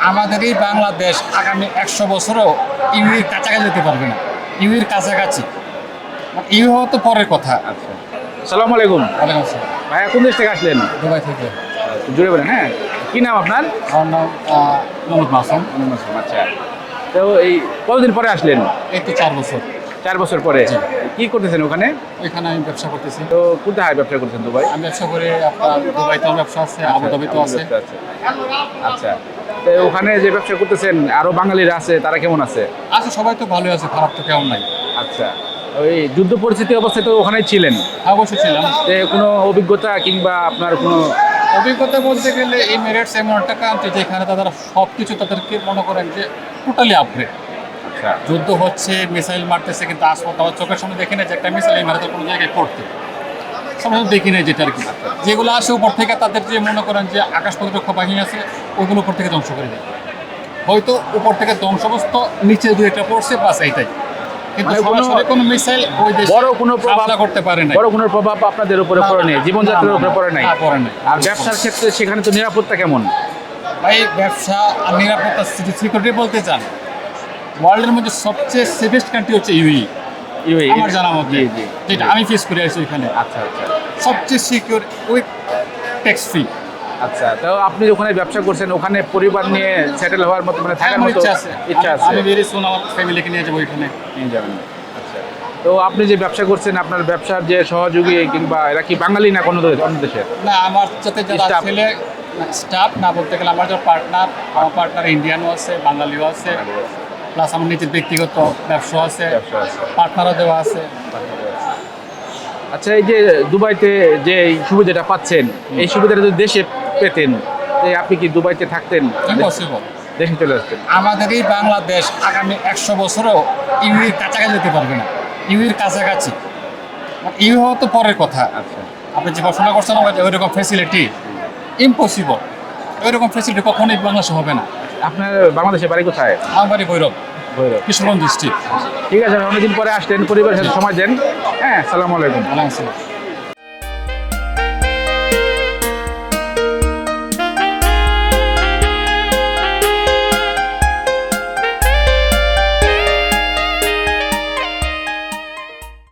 আমাদের এই বাংলাদেশ আগামী 100 বছরও ইউএর কাছাকাছি যেতে পারবে না। ইউএর কাছাকাছি ইউ হওয়া তো পরের কথা। আচ্ছা, আসসালামু আলাইকুম। ওয়ালাইকুম আসসালাম। ভাইয়া কোন দেশ থেকে আসলেন? দুবাই থেকে। জুড়ে বলেন। হ্যাঁ, কি নাম আপনার? আমার নাম মোহাম্মদ মাসুম। আচ্ছা, তো এই কতদিন পরে আসলেন? এই তো 4 বছর। 4 বছর পরে। কি করতেছেন ওখানে? ওইখানে আমি ব্যবসা করতেছি। তো কোথায় ব্যবসা করছেন? দুবাই? আমি ব্যবসা করে আপনার দুবাইতেও ব্যবসা আছে, আবুধাবিতেও আছে। আচ্ছা, তো ওখানে যে ব্যবসা করতেছেন আরো বাঙালিরা আছে, তারা কেমন আছে? আচ্ছা, সবাই তো ভালোই আছে, খারাপ তো কেমন নাই। আচ্ছা, ওই যুদ্ধ পরিস্থিতি অবস্থায় তো ওখানেই ছিলেন, অবশ্যই ছিলাম। যে কোনো অভিজ্ঞতা কিংবা আপনার কোনো অভিজ্ঞতা বলতে গেলে এই মেরিটস এমন একটা কান্ট্রি যেখানে তারা সব কিছু তাদেরকে মনে করেন যে টোটালি আপগ্রেড। আচ্ছা যুদ্ধ হচ্ছে, মিসাইল মারতেছে, কিন্তু আসপত আমার চোখের সামনে দেখি না যে একটা মিসাইল এই মারাতে কোনো জায়গায় পড়তে সামনে দেখি নাই যেটা আর কি। যেগুলো আসে উপর থেকে তাদের যে মনে করেন যে আকাশ প্রতিরক্ষা বাহিনী আছে ওইগুলো উপর থেকে ধ্বংস করে দেয়। হয়তো উপর থেকে ধ্বংসবস্ত নিচে দু একটা পড়ছে, বাস এইটাই। কিন্তু মানে সরাসরি কোনো মিসাইল ওই দেশে বড় কোনো প্রভাব হামলা করতে পারে না। বড় কোনো প্রভাব আপনাদের উপরে পড়ে নেই, জীবনযাত্রার উপরে পড়ে নাই। পড়ে নাই। আর ব্যবসার ক্ষেত্রে সেখানে তো নিরাপত্তা কেমন? ভাই ব্যবসা আর নিরাপত্তা সিকিউরিটি বলতে চান, ওয়ার্ল্ডের মধ্যে সবচেয়ে সেফেস্ট কান্ট্রি হচ্ছে ইউএই। ইউএই আমার জানা মতে জি জি। যেটা আমি ফেস করে আসছি ওইখানে আচ্ছা আচ্ছা সবচেয়ে সিকিউর উইথ ট্যাক্স ফ্রি। আচ্ছা, তো আপনি ওখানে ব্যবসা করছেন, ওখানে পরিবার নিয়ে সেটেল হওয়ার মতো মানে থাকার আমার মতো ইচ্ছা আছে। ইচ্ছা আছে? আমি ভেরি সুন আমার ফ্যামিলিকে নিয়ে যাবো ওইখানে। নিয়ে যাবেন। আচ্ছা, তো আপনি যে ব্যবসা করছেন, আপনার ব্যবসার যে সহযোগী কিংবা এরা কি বাঙালি না কোনো অন্য দেশের? না, আমার সাথে যারা Staff? ছেলে স্টাফ না বলতে গেলে আমার যারা পার্টনার, আমার পার্টনার ইন্ডিয়ানও আছে, বাঙালিও আছে, প্লাস আমার নিজের ব্যক্তিগত ব্যবসা আছে, ব্যবসা আছে। পার্টনারও দেওয়া আছে। আচ্ছা, এই যে দুবাইতে যে এই সুবিধাটা পাচ্ছেন, এই সুবিধাটা যদি দেশে পেতেন, আপনি কি দুবাইতে থাকতেন? ইম্পসিবল। দেশে চলে আসতেন? আমাদের এই বাংলাদেশ আগামী 100 বছরও ইউএর কাছাকাছি যেতে পারবে না। ইউএর কাছাকাছি ইউ হওয়া তো পরের কথা। আচ্ছা, আপনি যে পড়াশোনা করছেন ওইরকম ফ্যাসিলিটি ইম্পসিবল। ওইরকম ফ্যাসিলিটি কখনোই বাংলাদেশে হবে না। আপনার বাংলাদেশে বাড়ি কোথায়? আমার বাড়ি ভৈরব, ভৈরব। কিশোরগঞ্জ ডিস্ট্রিক্ট। ঠিক আছে, অনেকদিন পরে আসলেন, পরিবারের সাথে সময় দেন। হ্যাঁ, আসসালামু আলাইকুম। আলাইকুম আসসালাম।